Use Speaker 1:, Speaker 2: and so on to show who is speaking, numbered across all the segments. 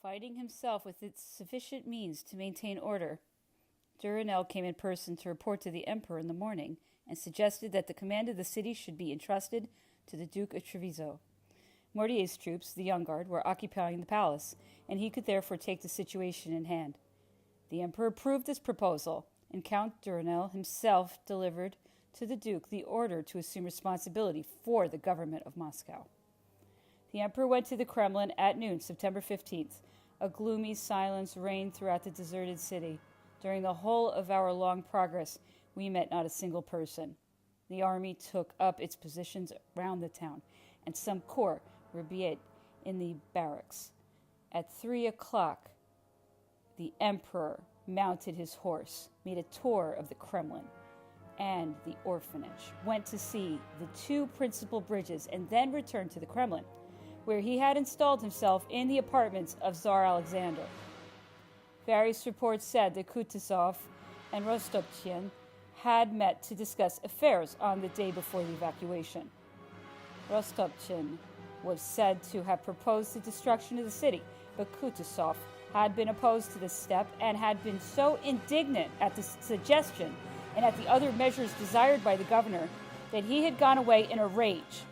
Speaker 1: Finding himself with sufficient means to maintain order, Duranel came in person to report to the emperor in the morning and suggested that the command of the city should be entrusted to the Duke of Treviso. Mortier's troops, the Young Guard, were occupying the palace, and he could therefore take the situation in hand. The emperor approved this proposal, and Count Duranel himself delivered to the Duke the order to assume responsibility for the government of Moscow. The emperor went to the Kremlin at noon, September 15th. A gloomy silence reigned throughout the deserted city. During the whole of our long progress, we met not a single person. The army took up its positions round the town, and some corps were in the barracks. At 3 o'clock, the emperor mounted his horse, made a tour of the Kremlin and the orphanage, went to see the two principal bridges, and then returned to the Kremlin, where he had installed himself in the apartments of Tsar Alexander. Various reports said that Kutuzov and Rostopchin had met to discuss affairs on the day before the evacuation. Rostopchin was said to have proposed the destruction of the city, but Kutuzov had been opposed to this step and had been so indignant at the suggestion and at the other measures desired by the governor that he had gone away in a rage.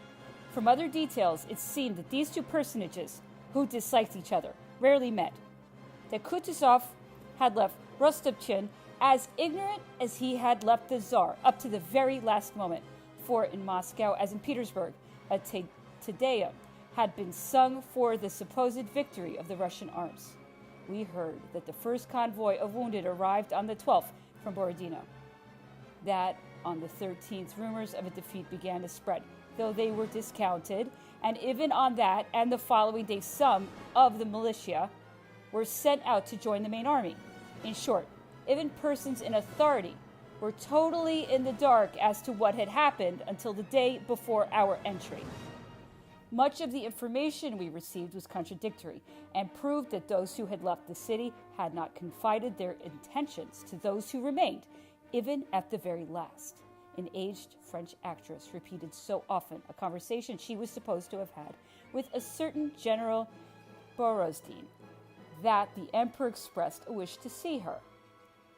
Speaker 1: From other details, it seemed that these two personages, who disliked each other, rarely met. That Kutuzov had left Rostopchin as ignorant as he had left the Tsar up to the very last moment, for in Moscow, as in Petersburg, a Te Deum had been sung for the supposed victory of the Russian arms. We heard that the first convoy of wounded arrived on the 12th from Borodino. That on the 13th, rumors of a defeat began to spread, though they were discounted, and even on that and the following day, some of the militia were sent out to join the main army. In short, even persons in authority were totally in the dark as to what had happened until the day before our entry. Much of the information we received was contradictory and proved that those who had left the city had not confided their intentions to those who remained, even at the very last. An aged French actress repeated so often a conversation she was supposed to have had with a certain General Borozdin that the emperor expressed a wish to see her.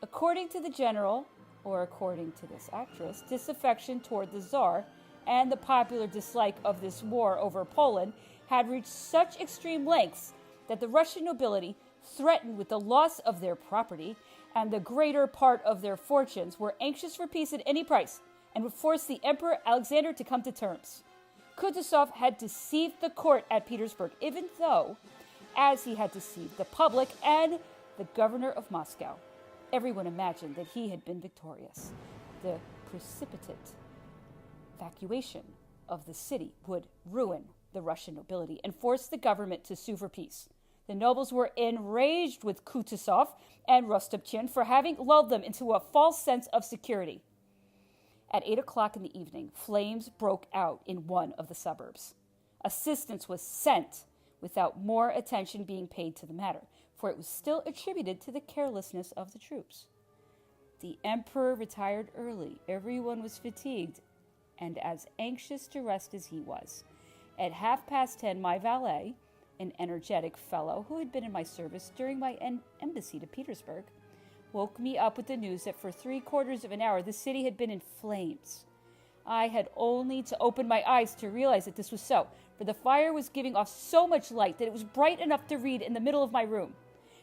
Speaker 1: According to the general, or according to this actress, disaffection toward the Tsar and the popular dislike of this war over Poland had reached such extreme lengths that the Russian nobility, threatened with the loss of their property and the greater part of their fortunes, were anxious for peace at any price and would force the Emperor Alexander to come to terms. Kutuzov had deceived the court at Petersburg, even though, as he had deceived the public and the governor of Moscow, everyone imagined that he had been victorious. The precipitate evacuation of the city would ruin the Russian nobility and force the government to sue for peace. The nobles were enraged with Kutuzov and Rostopchin for having lulled them into a false sense of security. At 8 o'clock in the evening, flames broke out in one of the suburbs. Assistance was sent without more attention being paid to the matter, for it was still attributed to the carelessness of the troops. The emperor retired early. Everyone was fatigued and as anxious to rest as he was. At 10:30, my valet, an energetic fellow who had been in my service during my embassy to Petersburg, woke me up with the news that for 3/4 of an hour the city had been in flames. I had only to open my eyes to realize that this was so, for the fire was giving off so much light that it was bright enough to read in the middle of my room.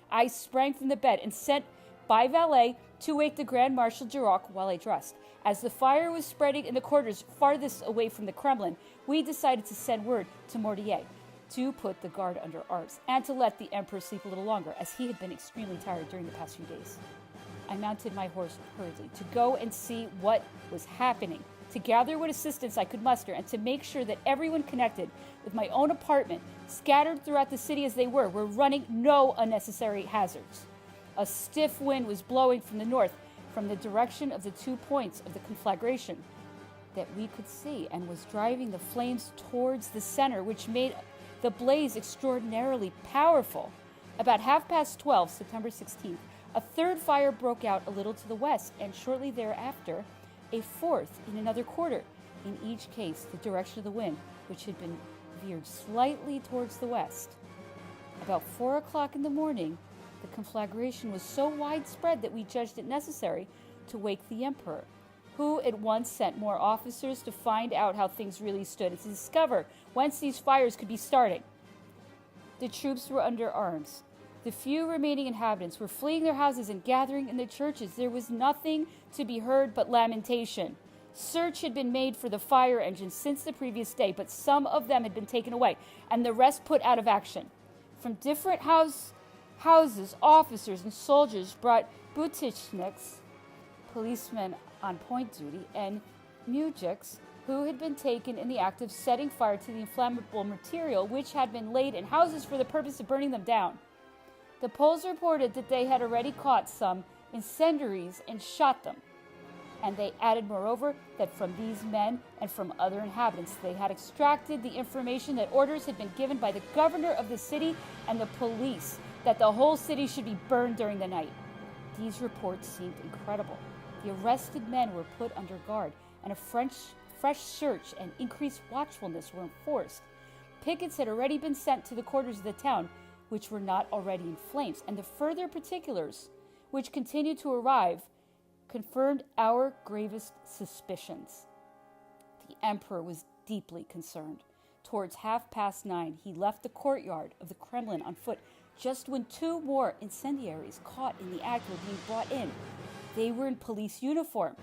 Speaker 1: I sprang from the bed and sent by valet to wake the Grand Marshal Duroc while I dressed. As the fire was spreading in the quarters farthest away from the Kremlin, we decided to send word to Mortier to put the guard under arms and to let the emperor sleep a little longer, as he had been extremely tired during the past few days. I mounted my horse hurriedly to go and see what was happening, to gather what assistance I could muster, and to make sure that everyone connected with my own apartment, scattered throughout the city as they were running no unnecessary hazards. A stiff wind was blowing from the north, from the direction of the 2 points of the conflagration that we could see, and was driving the flames towards the center, which made the blaze extraordinarily powerful. About 12:30, September 16th, a third fire broke out a little to the west, and shortly thereafter, a fourth in another quarter. In each case, the direction of the wind, which had been veered slightly towards the west. At About 4 o'clock in the morning, the conflagration was so widespread that we judged it necessary to wake the emperor, who at once sent more officers to find out how things really stood and to discover whence these fires could be starting. The troops were under arms. The few remaining inhabitants were fleeing their houses and gathering in the churches. There was nothing to be heard but lamentation. Search had been made for the fire engines since the previous day, but some of them had been taken away, and the rest put out of action. From different houses, officers and soldiers brought butichniks, policemen on point duty, and mujiks, who had been taken in the act of setting fire to the inflammable material which had been laid in houses for the purpose of burning them down. The Poles reported that they had already caught some incendiaries and shot them. And they added, moreover, that from these men and from other inhabitants they had extracted the information that orders had been given by the governor of the city and the police that the whole city should be burned during the night. These reports seemed incredible. The arrested men were put under guard, and a fresh search and increased watchfulness were enforced. Pickets had already been sent to the quarters of the town, which were not already in flames, and the further particulars, which continued to arrive, confirmed our gravest suspicions. The emperor was deeply concerned. Towards 9:30, he left the courtyard of the Kremlin on foot, just when 2 more incendiaries caught in the act were being brought in. They were in police uniform.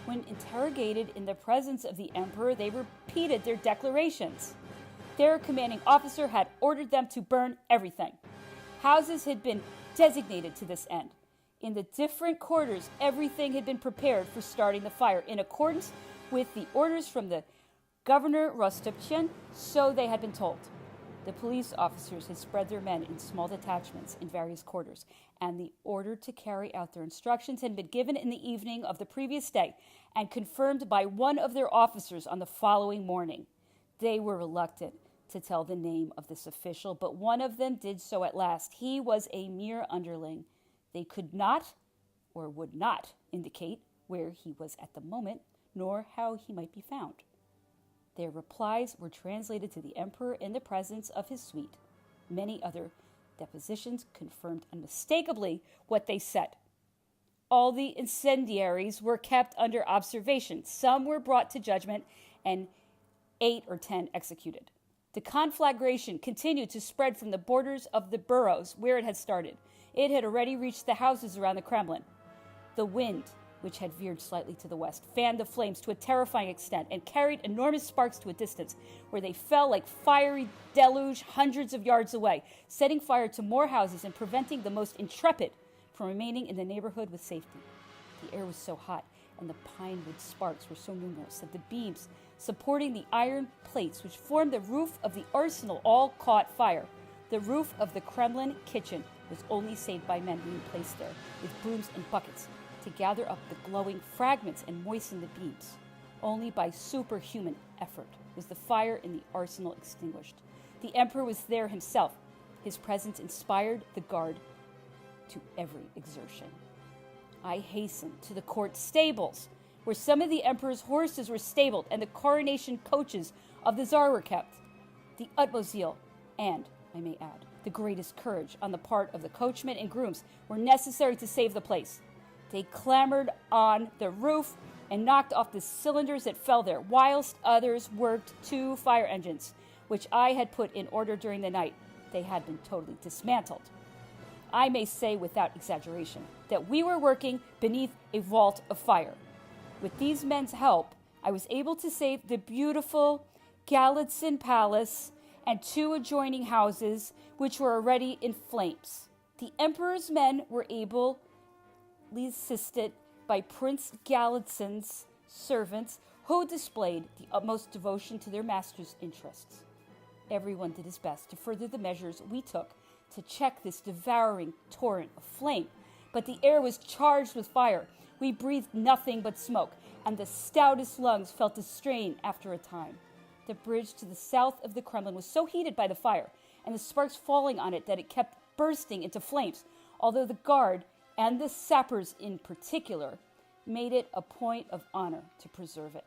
Speaker 1: When interrogated in the presence of the emperor, they repeated their declarations. Their commanding officer had ordered them to burn everything. Houses had been designated to this end. In the different quarters, everything had been prepared for starting the fire in accordance with the orders from the governor Rostopchin, so they had been told. The police officers had spread their men in small detachments in various quarters, and the order to carry out their instructions had been given in the evening of the previous day and confirmed by one of their officers on the following morning. They were reluctant to tell the name of this official, but one of them did so at last. He was a mere underling. They could not or would not indicate where he was at the moment, nor how he might be found. Their replies were translated to the emperor in the presence of his suite. Many other depositions confirmed unmistakably what they said. All the incendiaries were kept under observation. Some were brought to judgment and 8 or 10 executed. The conflagration continued to spread from the borders of the boroughs where it had started. It had already reached the houses around the Kremlin. The wind, which had veered slightly to the west, fanned the flames to a terrifying extent and carried enormous sparks to a distance, where they fell like fiery deluge hundreds of yards away, setting fire to more houses and preventing the most intrepid from remaining in the neighborhood with safety. The air was so hot, and the pine wood sparks were so numerous that the beams supporting the iron plates which formed the roof of the arsenal all caught fire. The roof of the Kremlin kitchen was only saved by men being placed there with brooms and buckets to gather up the glowing fragments and moisten the beams. Only by superhuman effort was the fire in the arsenal extinguished. The emperor was there himself. His presence inspired the guard to every exertion. I hastened to the court stables, where some of the emperor's horses were stabled and the coronation coaches of the Tsar were kept. The utmost zeal and, I may add, the greatest courage on the part of the coachmen and grooms were necessary to save the place. They clambered on the roof and knocked off the cylinders that fell there, whilst others worked 2 fire engines, which I had put in order during the night. They had been totally dismantled. I may say without exaggeration that we were working beneath a vault of fire. With these men's help, I was able to save the beautiful Galitzin Palace and 2 adjoining houses, which were already in flames. The emperor's men were ably assisted by Prince Galitzin's servants, who displayed the utmost devotion to their master's interests. Everyone did his best to further the measures we took to check this devouring torrent of flame, but the air was charged with fire. We breathed nothing but smoke, and the stoutest lungs felt the strain after a time. The bridge to the south of the Kremlin was so heated by the fire, and the sparks falling on it, that it kept bursting into flames, although the guard, and the sappers in particular, made it a point of honor to preserve it.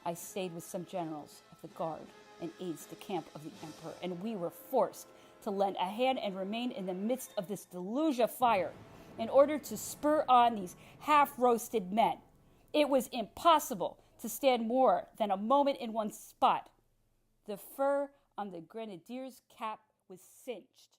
Speaker 1: I stayed with some generals of the guard and aides de camp of the emperor, and we were forced to lend a hand and remain in the midst of this deluge of fire in order to spur on these half-roasted men. It was impossible to stand more than a moment in one spot. The fur on the grenadier's cap was singed.